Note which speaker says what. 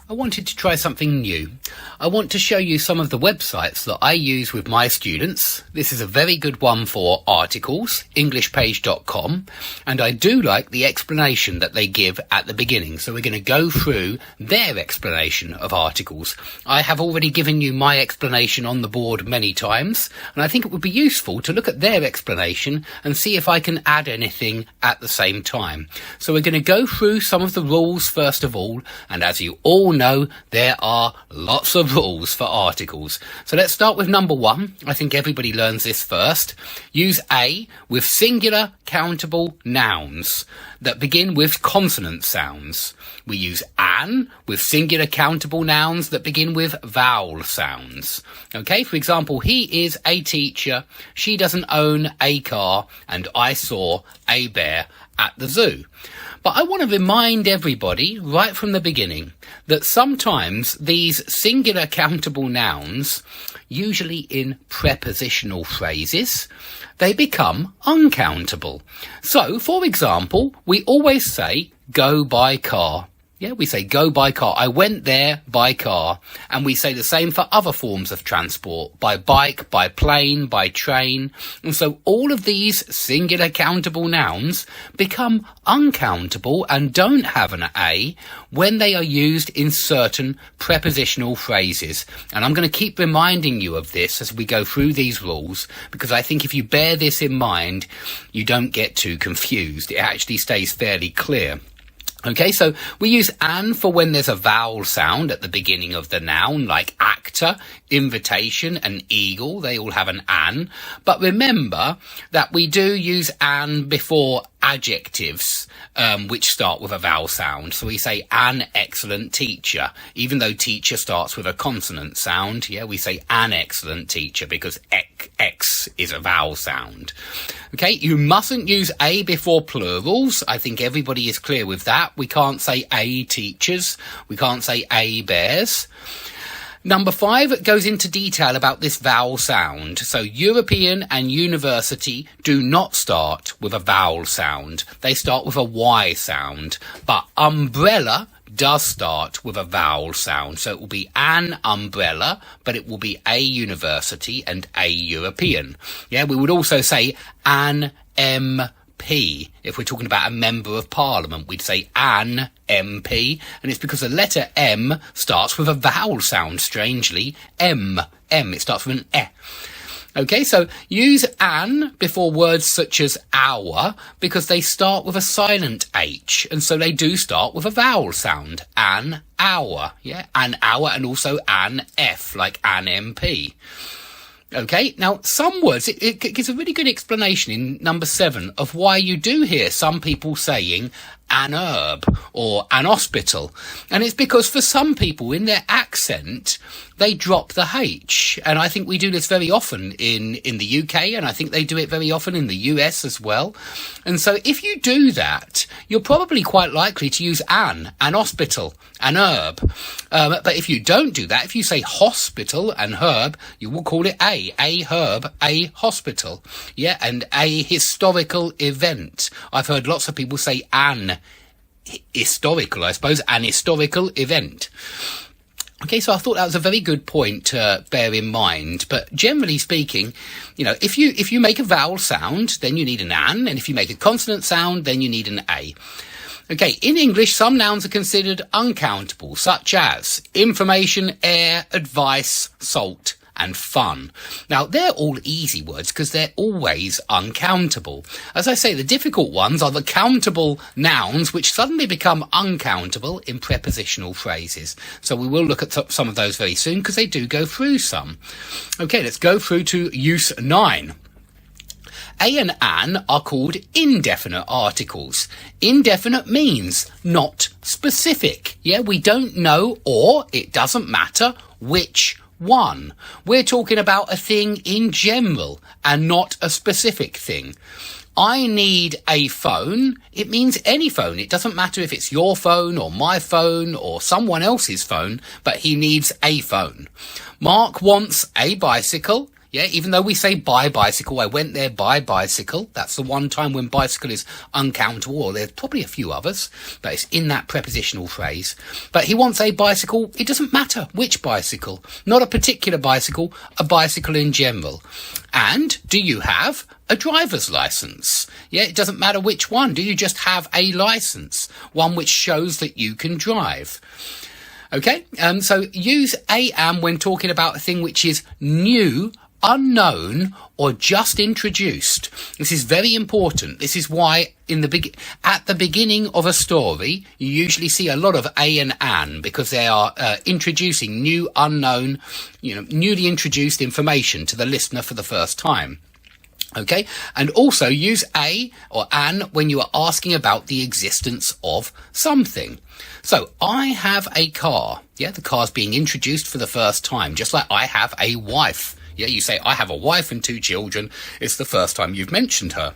Speaker 1: I wanted to try something new. I want to show you some of the websites that I use with my students. This is a very good one for articles, englishpage.com, and I do like the explanation that they give at the beginning. So we're going to go through their explanation of articles. I have already given you my explanation on the board many times, and I think it would be useful to look at their explanation and see if I can add anything at the same time. So we're going to go through some of the rules first of all, and as you all know, there are lots of rules for articles. So let's start with number 1. I think everybody learns this first. Use a with singular countable nouns that begin with consonant sounds. We use an with singular countable nouns that begin with vowel sounds. Okay, for example, he is a teacher, she doesn't own a car, and I saw a bear at the zoo. But I want to remind everybody right from the beginning that sometimes these singular countable nouns, usually in prepositional phrases, they become uncountable. So, for example, we always say go by car. Yeah, we say go by car. I went there by car. And we say the same for other forms of transport, by bike, by plane, by train. And so all of these singular countable nouns become uncountable and don't have an A when they are used in certain prepositional phrases. And I'm going to keep reminding you of this as we go through these rules, because I think if you bear this in mind, you don't get too confused. It actually stays fairly clear. Okay, so we use an for when there's a vowel sound at the beginning of the noun, like actor, invitation, and eagle. They all have an. But remember that we do use an before adjectives, which start with a vowel sound. So we say an excellent teacher, even though teacher starts with a consonant sound. Yeah, we say an excellent teacher because X is a vowel sound. Okay, you mustn't use a before plurals. I think everybody is clear with that. We can't say a teachers. We can't say a bears. Number 5 goes into detail about this vowel sound. So European and university do not start with a vowel sound. They start with a Y sound. But umbrella does start with a vowel sound. So it will be an umbrella, but it will be a university and a European. Yeah, we would also say an MP. If we're talking about a member of parliament, we'd say an MP, and it's because the letter M starts with a vowel sound, strangely. M. It starts with an E. Okay, so use an before words such as our because they start with a silent H, and so they do start with a vowel sound. An hour, yeah, an hour, and also an F, like an MP. Okay, now some words, it gives a really good explanation in number 7 of why you do hear some people saying an herb or an hospital. And it's because for some people in their accent, they drop the H. And I think we do this very often in the UK, and I think they do it very often in the US as well. And so if you do that, you're probably quite likely to use an hospital, an herb. But if you don't do that, if you say hospital and herb, you will call it a herb, a hospital. Yeah, and a historical event. I've heard lots of people say an historical, I suppose, an historical event. Okay, so I thought that was a very good point to bear in mind. But generally speaking, you know, if you make a vowel sound, then you need an, and if you make a consonant sound, then you need an A. Okay, in English, some nouns are considered uncountable, such as information, air, advice, salt, and fun. Now, they're all easy words because they're always uncountable. As I say, the difficult ones are the countable nouns which suddenly become uncountable in prepositional phrases. So we will look at some of those very soon because they do go through some. Okay, let's go through to use 9. A and an are called indefinite articles. Indefinite means not specific. Yeah, we don't know, or it doesn't matter which one. We're talking about a thing in general and not a specific thing. I need a phone. It means any phone. It doesn't matter if it's your phone or my phone or someone else's phone, but he needs a phone. Mark wants a bicycle. Yeah, even though we say by bicycle, I went there by bicycle. That's the one time when bicycle is uncountable, or there's probably a few others, but it's in that prepositional phrase. But he wants a bicycle. It doesn't matter which bicycle, not a particular bicycle, a bicycle in general. And do you have a driver's license? Yeah, it doesn't matter which one. Do you just have a license? One which shows that you can drive. Okay, so use am when talking about a thing which is new, unknown, or just introduced. This is very important. This is why at the beginning of a story, you usually see a lot of a and an, because they are introducing new, unknown, newly introduced information to the listener for the first time. Okay, and also use a or an when you are asking about the existence of something. So, I have a car. Yeah, the car's being introduced for the first time, just like I have a wife. Yeah, you say, I have a wife and 2 children. It's the first time you've mentioned her.